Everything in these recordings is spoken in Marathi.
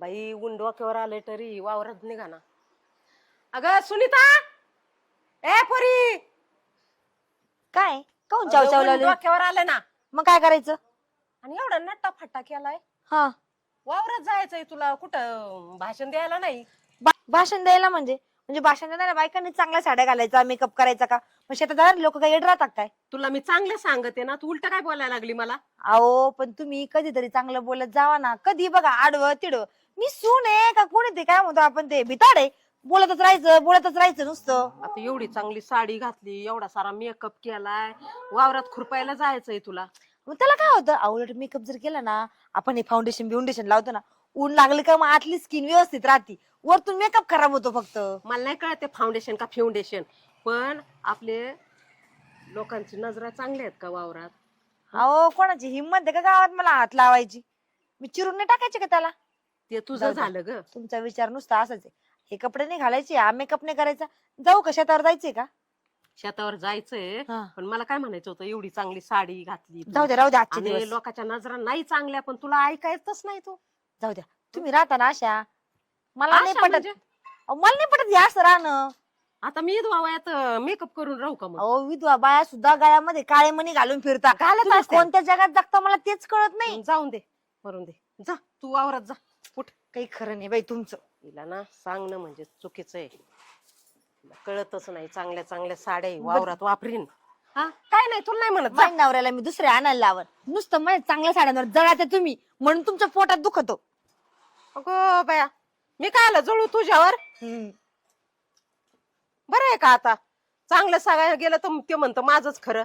बाई ऊन डोक्यावर आले तरी वावरात निघा ना. अगं सुनीता, ए पोरी, काय काऊन अगं, चाव चाव ऊन लावले? डोक्यावर आले ना. मग काय करायचं? आणि एवढा नट्टा फट्टा केलाय. हा, वावरात जायचंय तुला, कुठं भाषण द्यायला नाही. भाषण द्यायला म्हणजे भाषण देणाऱ्या बायकांनी चांगल्या साड्या घालायचा, मेकअप करायचा का? मग शेतात लोक काय येड राहतात काय? तुला मी चांगलं सांगते ना, तू उलट काय बोलायला लागली मला. अहो पण तुम्ही कधीतरी चांगलं बोलत जावा ना. कधी बघा आडवं तिडवं. मी सून आहे का कोणी ते काय म्हणतो आपण ते भिताड आहे. बोलतच राहायचं नुसतं. आता एवढी चांगली साडी घातली, एवढा सारा मेकअप केलाय, वावरात खुरपायला जायचंय तुला. मग त्याला काय होतं? उलट मेकअप जर केला ना, आपण हे फाउंडेशन लावतो ना, ऊन लागलं का मग आतली स्किन व्यवस्थित राहते, वरतून मेकअप खराब होतो फक्त. मला नाही कळत ते फाउंडेशन का फाउंडेशन, पण आपले लोकांची नजरा चांगल्या आहेत का वावरात? अहो कोणाची हिंमत आहे का गावात मला हात लावायची? मी चिरून नाही टाकायचे का त्याला? ते तुझं जाऊ दे. झालं ग. तुमचा विचार नुसता असाच आहे. हे कपडे नाही घालायचे, हा मेकअप नाही करायचा, जाऊ का शेतावर जायचंय का? शेतावर जायचंय, हा. पण मला काय म्हणायचं होतं, एवढी चांगली साडी घातली तू. जाऊ द्या राहू द्या आजचे आणि दिवस. लोकांच्या नजरा नाही चांगल्या, पण तुला ऐकायचंच नाही तू. जाऊ द्या, तुम्ही राहता ना अशा. मला नाही अशा पटत. म्हणजे? अहो, मला नाही पटत हे असं राहणं. आता मी वयात मेकअप करून राहू का मग? अहो विधवा बाया सुद्धा गळ्यामध्ये काळे मणी घालून फिरता. घालत तुम्ही असत्या. कोणत्या जगात जगता मला तेच कळत नाही. जाऊन दे, मरून दे, जा तू वावरात जा. उठ. काही खरं नाही बाई तुमचं. तिला ना सांगणं म्हणजे चुकीचं आहे. तिला कळतच नाही, चांगल्या चांगल्या साड्या वावरात वापरीन. हा काय नाही, तुला नाही म्हणत, जा. माझ्या नवऱ्याला मी दुसऱ्या आणायला लावल. नुसतं माझ्या चांगल्या साड्यांवर जळाते तुम्ही, म्हणून तुमच्या पोटात दुखतो. अगो बाया, मी काय आलं जळू तुझ्यावर? बरं आहे का आता? चांगलं सांगायला गेलं तर ते म्हणतं माझंच खरं.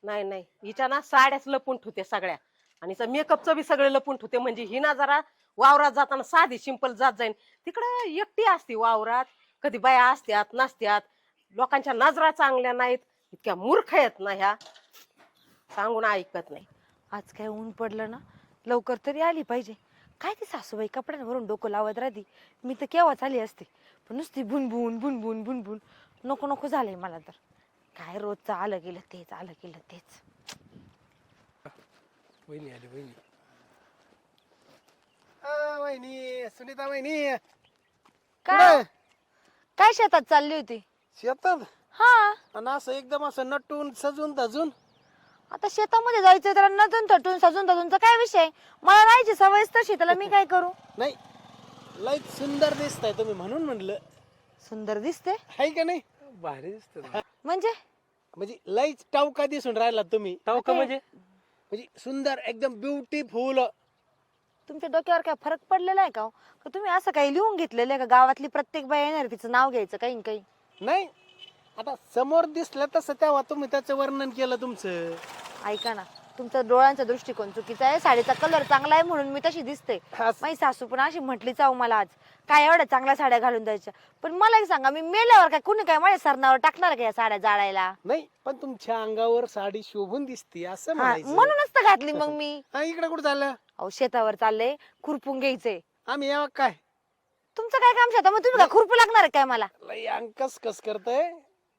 नाही नाही, हिच्या ना साड्याच लपून ठेवते सगळ्या, आणि मेकअपचं बी सगळं लपून ठेवते. म्हणजे ही ना जरा वावरात जाताना साधी सिंपल जात जाईन. तिकडं एकटी असते वावरात, कधी बाया असत्यात नसत्यात, लोकांच्या नजरा चांगल्या नाहीत, इतक्या मूर्ख आहेत ना ह्या, सांगून ऐकत नाही. आज काय ऊन पडलं ना, लवकर तरी आली पाहिजे. काय ती सासूबाई कपड्यांवरून डोकं लावत राहते. मी तर केव्हाच आली असते, पण नुसती बुनबुन बुनबुन बुनबुन नको नको झालंय मला तर. काय रोजचं आलं गेलं तेच. वहिनी आली वहिनी. वहिनी सुनीता वहिनी. काय काय शेतात चालली होती? शेतात हा, आणि असं एकदम असं नटून सजून धजून. आता शेतामध्ये जायचं तर नटून थटून सजून धजूनचा काय विषय? मला राहायची सवयच तशी, त्याला मी काय करू? नाही, लय सुंदर दिसताय तुम्ही म्हणून म्हणलं. सुंदर दिसते आहे का नाही? भारी दिसत. म्हणजे लयच टावका दिसून राहिला तुम्ही. टावका म्हणजे? म्हणजे सुंदर एकदम ब्युटीफुल. तुमच्या डोक्यावर काय फरक पडलेला आहे का हो? का तुम्ही असं काही लिहून घेतलेलं आहे का गावातली प्रत्येक बाई येणार तिचं नाव घ्यायचं काही काही? नाही, आता समोर दिसलं तसं तेव्हा तुम्ही त्याचं वर्णन केलं तुमचं. ऐका ना, तुमचा डोळ्यांचा दृष्टिकोन चुकीचा आहे. साडीचा कलर चांगला आहे म्हणून मी तशी दिसते. माझी सासू पण अशी म्हटलीच आहो मला आज, काय एवढ्या चांगल्या साड्या घालून द्यायच्या. पण मला एक सांगा, मी मेल्यावर काय कुणी काय माझ्या सरणावर टाकणार का या साड्या जाळायला? नाही, पण तुमच्या अंगावर साडी शोभून दिसते असं म्हणायचं. म्हणूनच तर घातली मग मी. इकडे कुठं झालं? अहो शेतावर चाललंय, खुरपून घ्यायचंय. आम्ही यावं काय? तुमचं काय काम शेतात? मग तुम्ही काय खुरपू लागणार आहे काय मला? लय अंकस कस करतय,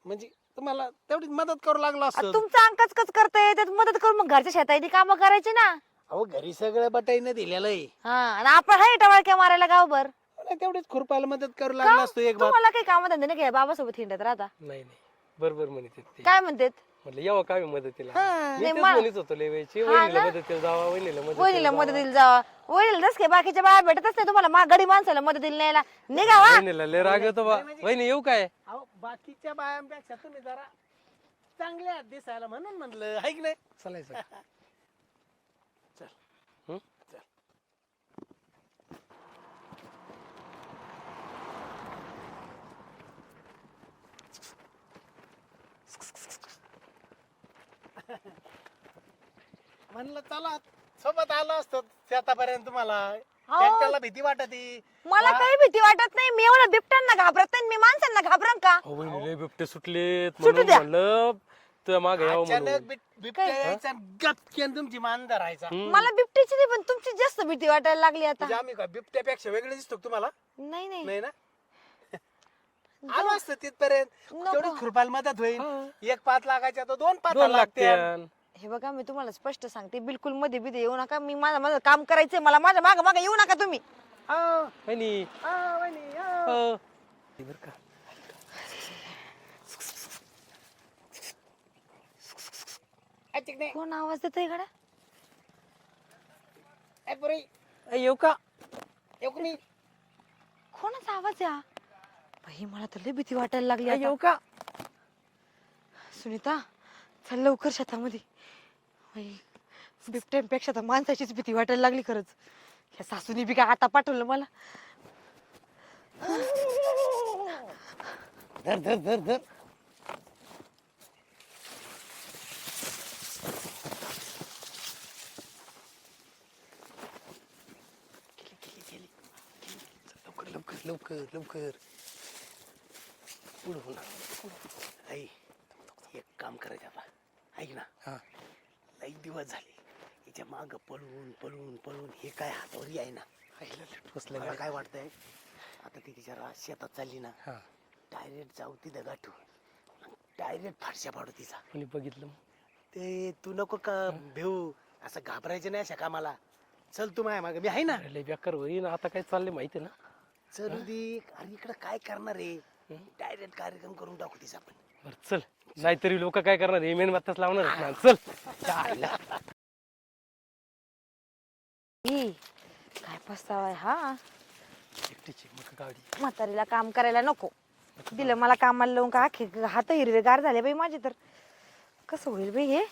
म्हणजे तुम्हाला तेवढी मदत करू लागला असं. तुमचं अंकच कच करताय, त्यात मदत करून मग घरच्या शेताची कामं करायची ना. अहो घरी सगळं बटाईनं दिलेलं आहे. हा, आणि आपण हाय टवाळक्या मारायला गावभर. तेवढीच खुरपायला मदत करू लागला असतो एक बार. तुम्हाला काही काम धंदे नाही काय? बाबासोबत हिंडत राहता. नाही नाही, बरोबर म्हणते ते. काय म्हणतात? म्हटलं यावं काय मदतीला. मी नाही, तेच मा- म्हणत होतो लय वेळची, हा वहिनीला ना? मदतीला जावा, वहिनीला वहिनीला मदत मदतीला जावा. वहिनीला जस काय बाकीच्या बाया भेटतच नाही तुम्हाला, गडी माणसाला मदतीला न्यायला निघावा. वहिनीला लय राग येतो बा. वहिनी येऊ काय? अहो बाकीच्या बायांपेक्षा तुम्ही जरा चांगल्या दिसायला म्हणून म्हणलं, हाय की नाही? चालायचं. म्हणलं चला सोबत आलो असतो शेतापर्यंत. तुम्हाला अहो. एकट्याला भीती वाटती. मला काही भीती वाटत नाही. मी एवढं बिबट्यांना घाबरत नाही, मी माणसांना घाबरन का? अहो, वहिनी लय बिबटे सुटलेत सुटू म्हणून द्या. म्हणलं तुझ्या मागे यावं अचानक म्हणून. बिबट्या यायचा, गपक्यान तुमची मान धरायचा. मला बिबटीची नाही, पण तुमची जास्त भीती वाटायला लागली आता. म्हणजे आम्ही काय बिबट्यापेक्षा वेगळे दिसतो का तुम्हाला? नाही नाही, नाही ना. आलो असतो तिथपर्यंत, नको. तेवढी खुरपायला मदत होईल. एक पात लागायच्या तर दोन पात दोन लागते. लागते. हे बघा मी तुम्हाला स्पष्ट सांगते, बिलकुल मध्ये बिदे येऊ नका. मी माझं माझं काम करायचंय, मला माझ्या मागं मागं येऊ नका तुम्ही. आओ, वहिनी आओ, वहिनी, आओ. हो. बरं का ऐक नाही. कोण आवाज देतोय गड्या? ऐ पोरी, ए, येऊ का येऊ का मी? कोणाचा आवाज या? बाई मला तर लय भीती वाटायला लागली ए, आता. येऊ का सुनीता चल लवकर शेतामध्ये. बाई बिबट्यांपेक्षा तर माणसाचीच भीती वाटायला लागली खरंच. ह्या सासूनी बी काय आता पाठवलं मला. धर धर धर धर. लवकर लवकर लवकर लवकर पुढं होणार. आई एक काम करायचं आता. ऐक ना, हा लई दिवस झाले हिच्या माग पळून पळून पळून हे काय हातावरी आहे ना. आईला लेट बसलं मला काय काय वाटतंय आता ती तिच्या शेतात चालली ना, हा डायरेक्ट जाऊ तिथं गाठू डायरेक्ट फारशा पाडू तिचा. कोणी बघितलं मग? ते तू नको का भेऊ, असं घाबरायचं नाही अशा कामाला. चल तू माझ्या मागे, मी आहे ना. अरे, लय बेकार होईन आता. काय चाललंय माहिती ना? चल दे. अरे इकडं काय करणार आहे, डायरेक्ट कार्यक्रम करून टाकू तिचा आपण. बरं चल, नाहीतरी लोक काय करणार, हे मेन मात्रच लावणार आहेत ना. चल चालला. ई, काय पस्तावा आहे हा. एकटीची मग गाडी. म्हातारीला काम करायला नको दिलं, मला कामाला लावून का आखे हात हिरवेगार झाले बाई माझे. तर कसं होईल बाई हे.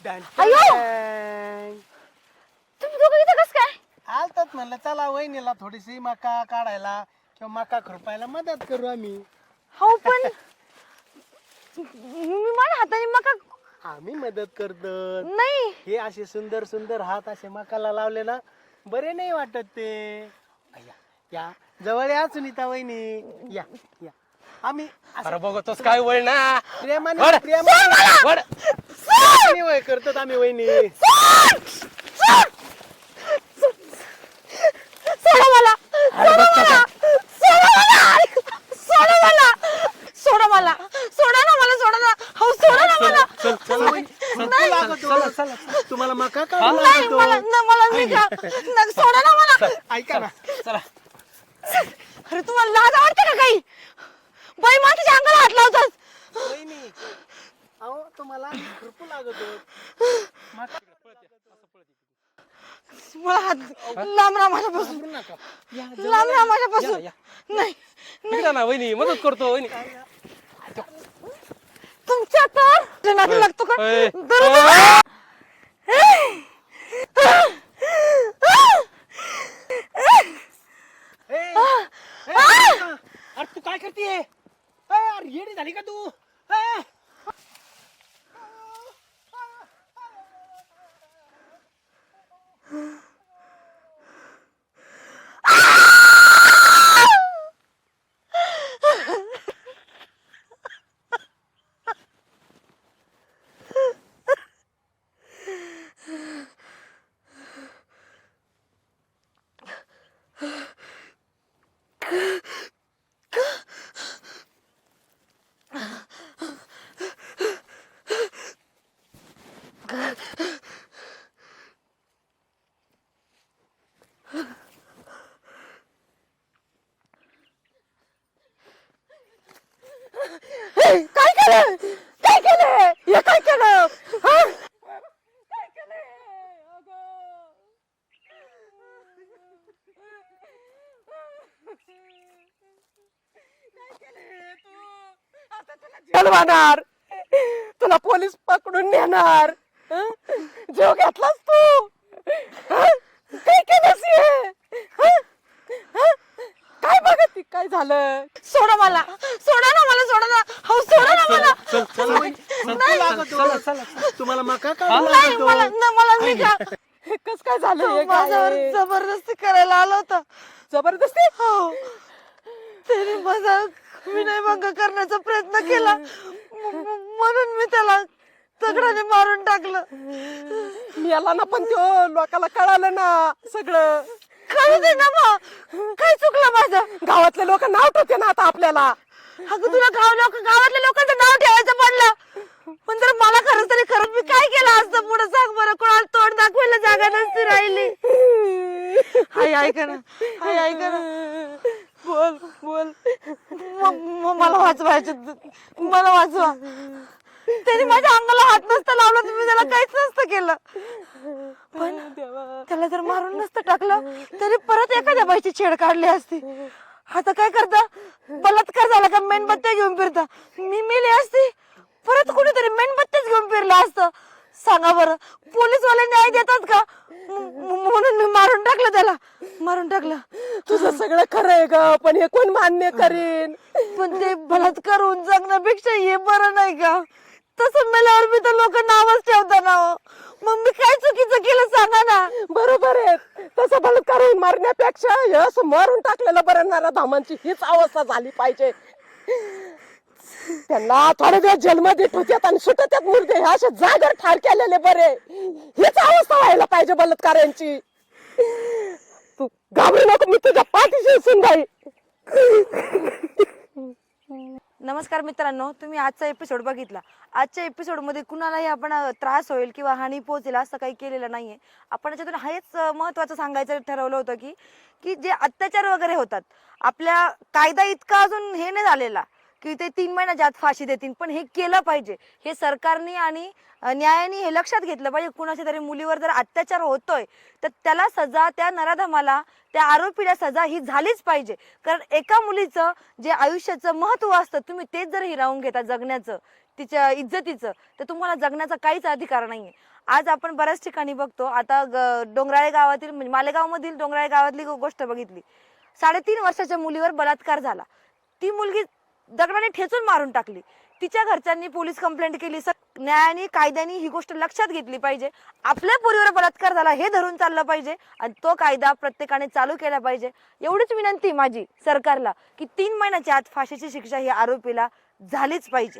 अयो! तुम्ही दोघं इथं कसं काय? आलतात म्हणलं चला वहिनीला थोडीशी मका काढायला किंवा मका खुरपायला मदत करू आम्ही. हो पण मी माझ्या हाताने मका आम्ही मदत करतो. नाही. हे असे सुंदर सुंदर हात असे मकाला लावले ना, बरे नाही वाटत ते. या या जवळ या सुनीता वहिनी, या या. आम्ही असं अरे बघतोस काय वळ ना. प्रेमाने वळ. प्रेमाने वळ. वय करतात आम्ही वहिनी. सोडा मला, सोडा मला, सोडा मला, सोडा मला, सोडा मला, सोडा ना मला, सोडा ना. हो सोडा ना मला. चल चल सुट्टी लागतो. तुम्हाला मका काढू नाही लागतो. मला ना, मला नाही का. नाही, सोडा ना मला. ऐका ना, चला. अरे तुम्हाला लाज वाटते का काही? बाई माझ्या अंगाला हात लावतात. वहिनी अहो तुम्हाला खुरपू लागतो. मला हात लांब राहा माझ्यापासून, घाबरू नका. लांब राहा माझ्यापासून. या. नाही निघा ना वहिनी, मदत करतो वहिनी. तुमच्या तर नादी लागतो का? ए, दर- अरे तू काय करतेय? अरे येडी झाली का तू? ए! काय केलं? काय केलं? हे काय केलं? हा? काय केलंय? जन्माणार तुला पोलीस पकडून नेणार. हं? जीव घेतलास तू. हं? काय केलंस हे? हं? हं? काय बघत ती, काय झालं? सोडा मला, सोडा ना मला, सोडा ना. हो सोडा ना मला. चल चल सुट्टी लागतो. तुम्हाला मका काढू नाही मला लागतो. ना, मला नाही का. हे कस काय झालं? हे काय माझ्यावर आहे? जबरदस्ती करायला आला होता. जबरदस्ती. हो त्याने माझा विनयभंग करण्याचा प्रयत्न केला. म्हणून मी त्याला दगडाने मारून टाकलं. मेला ना पण तो लोकाला कळालं ना सगळं. कळू दे ना मग, काय चुकलं माझं? गावातले लोक नाव ठेवते ना आता आपल्याला. अगं तुला गावातल्या लोकांचं नाव ठेवायचं पडलं, पण जर मला खरंच तरी खरं मी काय केलं असतं पुढे सांग बरं. कोणाला तोंड दाखवायला जागा नसती राहिली. हाय ऐका ना, हाय ऐका ना, बोल बोल. मला वाचवायचं, मला वाचवा. त्याने माझ्या अंगाला हात नसता लावला तर मी त्याला काहीच नसतं केलं. पण त्याला जर मारून नसतं टाकलं तरी परत एखाद्या बाईची छेड काढली असती. आता काय करता, बलात्कार झाला का मेणबत्त्या घेऊन फिरता. मी मेली असती, परत कोणीतरी मेणबत्त्याच घेऊन फिरलं असतं. सांगा बरं, पोलीसवाले न्याय देतात का? म्हणून मी मारून टाकलं त्याला, मारून टाकलं. तुझं सगळं खरं आहे ग, पण हे कोण मान्य करीन? पण ते बलात्कार होऊन जगण्यापेक्षा हे बरं नाही का? तसं मेल्यावर मी तर लोक नावच ठेवता ना हो. मग मी काय चुकीचं केलं सांगा ना. बरोबर आहे, तसं बलात्कार होऊन मारण्यापेक्षा हे असं मारून टाकलेलं बरं ना. धामांची हीच अवस्था झाली पाहिजे. त्यांना थोडे दिवस जेलमध्ये ठेवतात आणि सुटतात मुर्दे. हे असे जागर ठार केलेले बरे. हीच अवस्था व्हायला पाहिजे बलात्कारांची. तू घाबरू नको, मी तुझ्या पाठीशी असून बाई. नमस्कार मित्रांनो, तुम्ही आजचा एपिसोड बघितला. आजच्या एपिसोडमध्ये कुणालाही आपण त्रास होईल किंवा हानी पोहोचेल असं काही केलेलं नाहीये. आपण याच्यातून हेच महत्वाचं सांगायचं ठरवलं होतं की जे अत्याचार वगैरे होतात, आपल्या कायदा इतका अजून हे नाही झालेला की ते 3 महिन्याच्या आत फाशी देतील, पण हे केलं पाहिजे. हे सरकारने आणि न्यायाने हे लक्षात घेतलं पाहिजे. कुणाच्या तरी मुलीवर जर अत्याचार होतोय तर त्याला सजा, त्या नराधमाला, त्या आरोपीला सजा ही झालीच पाहिजे. कारण एका मुलीचं जे आयुष्याचं महत्व असतं, तुम्ही तेच जर हिरावून घेता जगण्याचं, तिच्या इज्जतीचं, तर तुम्हाला जगण्याचा काहीच अधिकार नाहीये. आज आपण बऱ्याच ठिकाणी बघतो. आता डोंगराळे गावातील, म्हणजे मालेगाव मधील डोंगराळे गावातली गोष्ट बघितली. 3.5 वर्षाच्या मुलीवर बलात्कार झाला. ती मुलगी दगडाने ठेचून मारून टाकली. तिच्या घरच्यांनी पोलीस कंप्लेंट केली. न्यायाने, कायद्याने ही गोष्ट लक्षात घेतली पाहिजे. आपल्या पोरीवर बलात्कार झाला हे धरून चाललं पाहिजे आणि तो कायदा प्रत्येकाने चालू केला पाहिजे. एवढीच विनंती माझी सरकारला की 3 महिन्याच्या आत फाशीची शिक्षा ही आरोपीला झालीच पाहिजे.